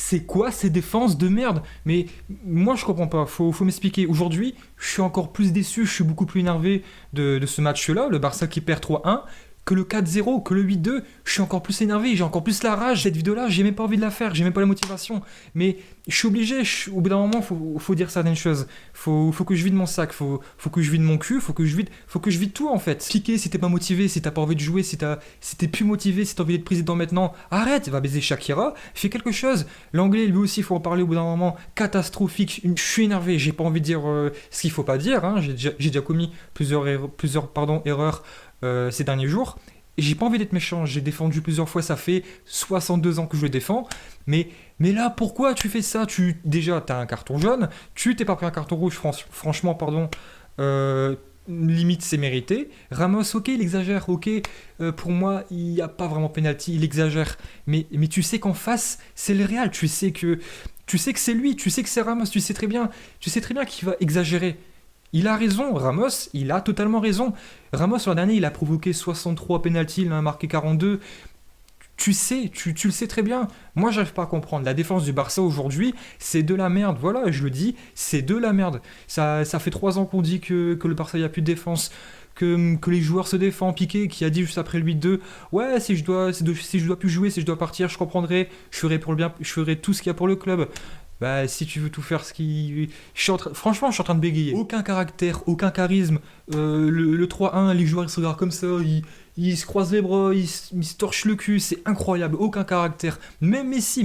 c'est quoi ces défenses de merde? Mais moi, je comprends pas. Faut m'expliquer. Aujourd'hui, je suis encore plus déçu, je suis beaucoup plus énervé de ce match-là, le Barça qui perd 3-1, que le 4-0, que le 8-2. Je suis encore plus énervé, j'ai encore plus la rage. Cette vidéo-là, j'ai même pas envie de la faire, j'ai même pas la motivation. Mais je suis obligé, au bout d'un moment, faut dire certaines choses. Faut que je vide mon sac, faut que je vide mon cul, faut que je vide tout en fait. Cliquer si t'es pas motivé, si t'as pas envie de jouer, si t'es plus motivé, si t'as envie d'être président maintenant, arrête, va baiser Shakira, fais quelque chose. L'anglais, lui aussi, faut en parler au bout d'un moment. Catastrophique, je suis énervé, j'ai pas envie de dire ce qu'il faut pas dire, hein. J'ai déjà commis plusieurs erreurs ces derniers jours. Et j'ai pas envie d'être méchant, j'ai défendu plusieurs fois, ça fait 62 ans que je le défends. Mais là, pourquoi tu fais ça? Déjà, t'as un carton jaune, tu t'es pas pris un carton rouge, franchement, pardon. Euh, Limite, c'est mérité. Ramos, ok, il exagère, ok. Pour moi, il n'y a pas vraiment pénalty, il exagère. Mais tu sais qu'en face, c'est le Real. Tu sais que c'est lui, tu sais que c'est Ramos, tu sais très bien qu'il va exagérer. Il a raison, Ramos, il a totalement raison. Ramos, l'an dernier, il a provoqué 63 pénaltys, il en a marqué 42. Tu le sais très bien. Moi, j'arrive pas à comprendre. La défense du Barça aujourd'hui, c'est de la merde. Voilà, je le dis, c'est de la merde. Ça fait 3 ans qu'on dit que le Barça, il n'y a plus de défense, que les joueurs se défendent. Piqué, qui a dit juste après le 8-2, ouais, si je dois plus jouer, si je dois partir, je comprendrai, je ferai pour le bien, je ferai tout ce qu'il y a pour le club. Bah, si tu veux tout faire ce qui. Franchement, je suis en train de bégayer. Aucun caractère, aucun charisme. Le 3-1, les joueurs ils se regardent comme ça, ils se croisent les bras, ils se torchent le cul, c'est incroyable, aucun caractère. Même Messi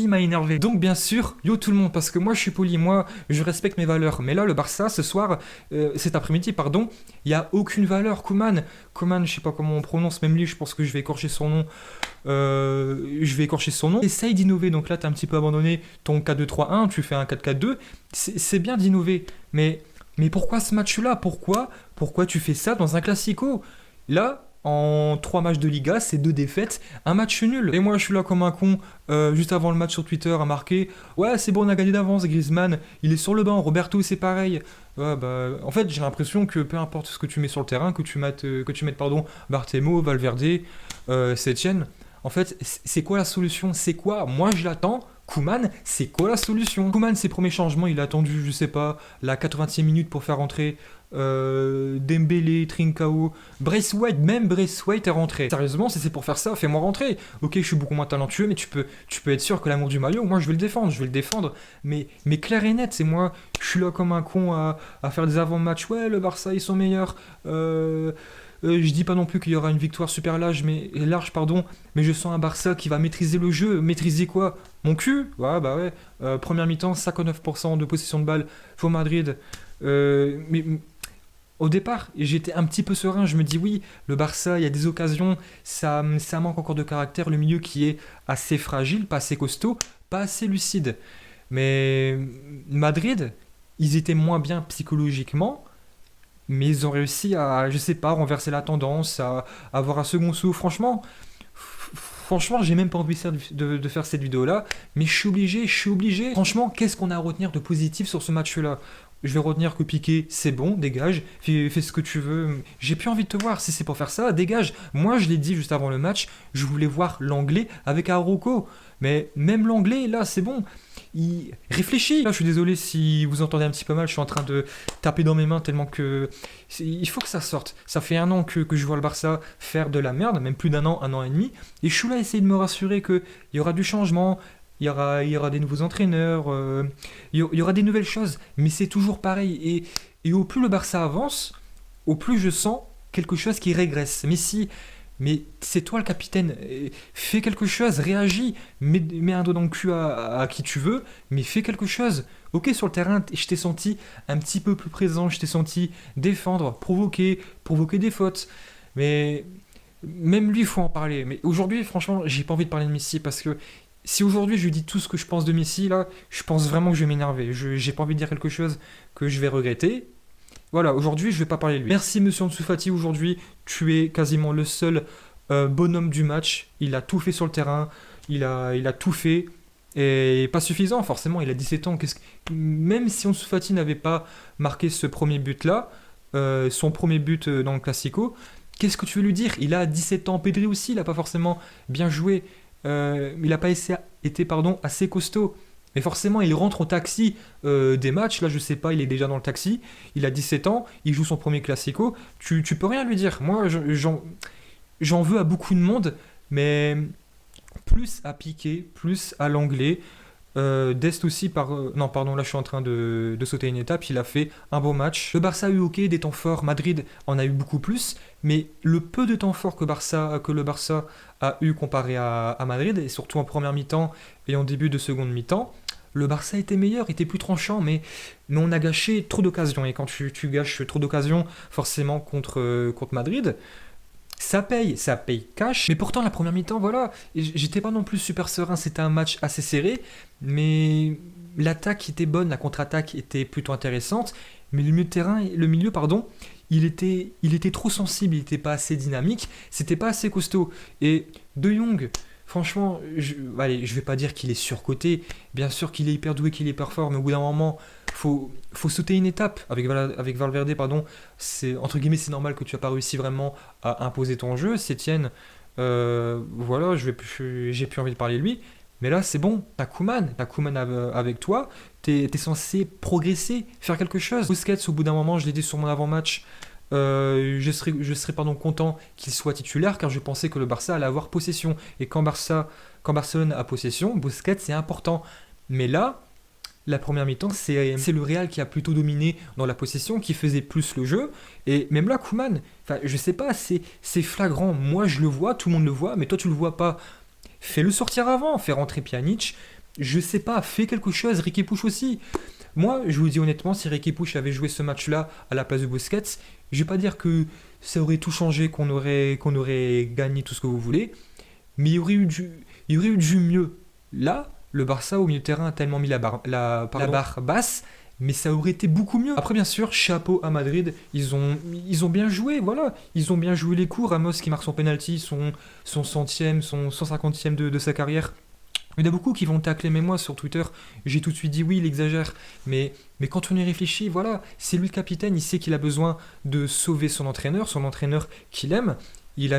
m'a énervé. Donc, bien sûr, yo tout le monde, parce que moi je suis poli, moi je respecte mes valeurs. Mais là, le Barça, ce soir, cet après-midi, pardon, il n'y a aucune valeur. Koeman, je sais pas comment on prononce, même lui, je pense que je vais écorcher son nom. Essaye d'innover, donc là, tu as un petit peu abandonné ton 4-2-3-1, tu fais un 4-4-2. C'est bien d'innover, mais pourquoi ce match-là? Pourquoi tu fais ça dans un classico? Là, en 3 matchs de Liga, c'est 2 défaites, un match nul. Et moi, je suis là comme un con, juste avant le match sur Twitter, à marquer ouais, c'est bon, on a gagné d'avance. Griezmann, il est sur le banc. Roberto, c'est pareil. Ouais, bah, en fait, j'ai l'impression que peu importe ce que tu mets sur le terrain, que tu mettes Barthélemy, Valverde, Setien, en fait, c'est quoi la solution? C'est quoi? Moi, je l'attends. Koeman, c'est quoi la solution? Koeman, ses premiers changements, il a attendu, je sais pas, la 80e minute pour faire rentrer Dembélé, Trincao, même Brace White est rentré. Sérieusement, si c'est pour faire ça, fais-moi rentrer. Ok, je suis beaucoup moins talentueux, mais tu peux être sûr que l'amour du maillot, moi je vais le défendre, mais clair et net, c'est moi, je suis là comme un con à faire des avant-matchs, ouais, le Barça, ils sont meilleurs, je dis pas non plus qu'il y aura une victoire super large, pardon, mais je sens un Barça qui va maîtriser le jeu. Maîtriser quoi? Mon cul? Ouais, bah ouais. Première mi-temps, 59% de possession de balle pour Madrid. Mais au départ, j'étais un petit peu serein. Je me dis oui, le Barça, il y a des occasions, ça manque encore de caractère. Le milieu qui est assez fragile, pas assez costaud, pas assez lucide. Mais Madrid, ils étaient moins bien psychologiquement, mais ils ont réussi à, je sais pas, renverser la tendance, à avoir un second souffle. Franchement, j'ai même pas envie de faire cette vidéo-là, mais je suis obligé. Franchement, qu'est-ce qu'on a à retenir de positif sur ce match-là? Je vais retenir que Piqué, c'est bon, dégage, fais ce que tu veux. J'ai plus envie de te voir, si c'est pour faire ça, dégage. Moi, je l'ai dit juste avant le match, je voulais voir l'anglais avec Araujo. Mais même l'anglais, là, c'est bon. Il réfléchit. Là, je suis désolé si vous entendez un petit peu mal, je suis en train de taper dans mes mains tellement que. Il faut que ça sorte. Ça fait 1 an que je vois le Barça faire de la merde, même plus un an et demi. Et je suis là à essayer de me rassurer qu'il y aura du changement, il y aura des nouveaux entraîneurs, il y aura des nouvelles choses. Mais c'est toujours pareil. Et au plus le Barça avance, au plus je sens quelque chose qui régresse. Mais c'est toi le capitaine, fais quelque chose, réagis, mets un doigt dans le cul à qui tu veux, mais fais quelque chose. Ok, sur le terrain, je t'ai senti un petit peu plus présent, je t'ai senti défendre, provoquer des fautes. Mais même lui, il faut en parler. Mais aujourd'hui, franchement, j'ai pas envie de parler de Messi parce que si aujourd'hui je lui dis tout ce que je pense de Messi, là, je pense vraiment que je vais m'énerver. J'ai pas envie de dire quelque chose que je vais regretter. Voilà, aujourd'hui, je vais pas parler de lui. Merci, monsieur Ansu Fati. Aujourd'hui, tu es quasiment le seul bonhomme du match. Il a tout fait sur le terrain. Il a tout fait. Et pas suffisant, forcément. Il a 17 ans. Même si Ansu Fati n'avait pas marqué ce premier but-là, son premier but dans le Classico, qu'est-ce que tu veux lui dire? Il a 17 ans. Pedri aussi, il n'a pas forcément bien joué. Il n'a pas était assez costaud. Mais forcément, il rentre en taxi des matchs. Là, je sais pas, il est déjà dans le taxi. Il a 17 ans, il joue son premier Classico. Tu peux rien lui dire. Moi, j'en veux à beaucoup de monde, mais plus à Piqué, plus à l'anglais. Dest aussi, non, pardon, là je suis en train de sauter une étape. Il a fait un bon match. Le Barça a eu, ok, des temps forts. Madrid en a eu beaucoup plus. Mais le peu de temps forts que le Barça a eu comparé à Madrid, et surtout en première mi-temps et en début de seconde mi-temps, le Barça était meilleur, était plus tranchant, mais on a gâché trop d'occasions. Et quand tu gâches trop d'occasions, forcément contre Madrid, ça paye cash. Mais pourtant, la première mi-temps, voilà, j'étais pas non plus super serein. C'était un match assez serré, mais l'attaque était bonne, la contre-attaque était plutôt intéressante. Mais le milieu, pardon, il était trop sensible, il n'était pas assez dynamique, c'était pas assez costaud. Et De Jong, franchement, allez, je vais pas dire qu'il est surcoté. Bien sûr qu'il est hyper doué, qu'il est hyper fort, mais au bout d'un moment, faut sauter une étape. Avec Valverde, pardon, entre guillemets, c'est normal que tu n'as pas réussi vraiment à imposer ton jeu. Sétienne, voilà, j'ai plus envie de parler de lui. Mais là, c'est bon, t'as Koeman avec toi, t'es censé progresser, faire quelque chose. Busquets, au bout d'un moment, je l'ai dit sur mon avant-match, je serais pardon, content qu'il soit titulaire car je pensais que le Barça allait avoir possession. Et quand Barcelone a possession, Busquets c'est important. Mais là, la première mi-temps, c'est le Real qui a plutôt dominé dans la possession, qui faisait plus le jeu. Et même là, Koeman, je sais pas, c'est flagrant. Moi, je le vois, tout le monde le voit, mais toi, tu le vois pas. Fais-le sortir avant, fais rentrer Pjanic. Je sais pas, fais quelque chose, Riqui Puig aussi. Moi, je vous dis honnêtement, si Riqui Puig avait joué ce match-là à la place de Busquets, je vais pas dire que ça aurait tout changé, qu'on aurait gagné tout ce que vous voulez, mais il y aurait eu du mieux. Là, le Barça au milieu de terrain a tellement mis la barre basse, mais ça aurait été beaucoup mieux. Après, bien sûr, chapeau à Madrid, ils ont bien joué, voilà. Ils ont bien joué les coups. Ramos qui marque son penalty, son centième, son 150e de sa carrière. Il y en a beaucoup qui vont tacler, mais moi sur Twitter, j'ai tout de suite dit oui, il exagère. Mais quand on y réfléchit, voilà, c'est lui le capitaine, il sait qu'il a besoin de sauver son entraîneur qu'il aime. S'il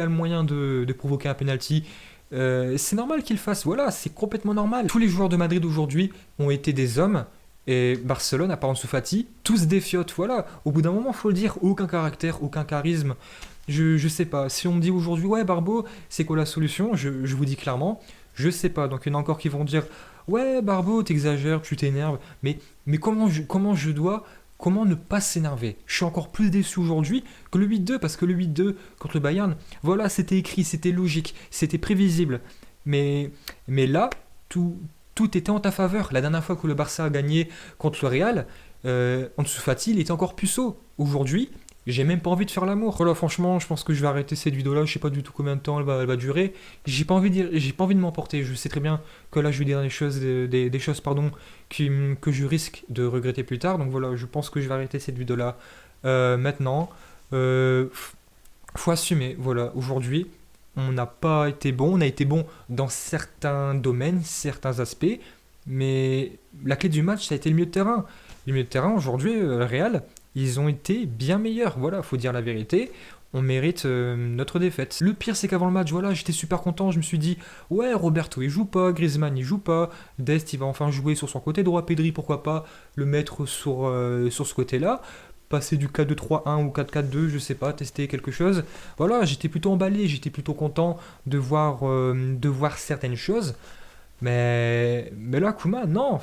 a le moyen de provoquer un penalty, c'est normal qu'il le fasse, voilà, c'est complètement normal. Tous les joueurs de Madrid aujourd'hui ont été des hommes, et Barcelone, à part Ansu Fati, tous des fiottes, voilà. Au bout d'un moment, faut le dire, aucun caractère, aucun charisme. Je sais pas, si on me dit aujourd'hui, ouais Barbeau, c'est quoi la solution, je vous dis clairement, je sais pas. Donc il y en a encore qui vont dire, ouais Barbeau, t'exagères, tu t'énerves, mais comment ne pas s'énerver? Je suis encore plus déçu aujourd'hui que le 8-2, parce que le 8-2 contre le Bayern, voilà, c'était écrit, c'était logique, c'était prévisible. Mais là, tout était en ta faveur. La dernière fois que le Barça a gagné contre le Real, Ansu Fati, il était encore puceau. Aujourd'hui, j'ai même pas envie de faire l'amour. Voilà, franchement, je pense que je vais arrêter cette vidéo-là. Je sais pas du tout combien de temps elle va durer. J'ai pas envie de m'emporter. Je sais très bien que là, je vais dire des choses, pardon, que je risque de regretter plus tard. Donc voilà, je pense que je vais arrêter cette vidéo-là maintenant. Faut assumer. Voilà, aujourd'hui, on n'a pas été bon. On a été bon dans certains domaines, certains aspects. Mais la clé du match, ça a été le milieu de terrain. Le milieu de terrain, aujourd'hui, le Real, ils ont été bien meilleurs. Voilà, faut dire la vérité. On mérite notre défaite. Le pire, c'est qu'avant le match, voilà, j'étais super content. Je me suis dit, ouais, Roberto, il joue pas. Griezmann, il joue pas. Dest, il va enfin jouer sur son côté droit. Pedri, pourquoi pas le mettre sur ce côté-là. Passer du 4-2-3-1 ou 4-4-2, je sais pas, tester quelque chose. Voilà, j'étais plutôt emballé. J'étais plutôt content de voir certaines choses. Mais là, Koeman, non,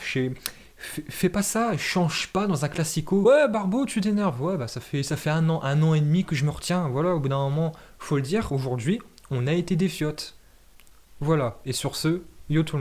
fais pas ça, change pas dans un classico. Ouais, Barbeau, tu t'énerves. Ouais, bah ça fait un an et demi que je me retiens. Voilà, au bout d'un moment, faut le dire, aujourd'hui, on a été des fiottes. Voilà, et sur ce, yo tout le monde.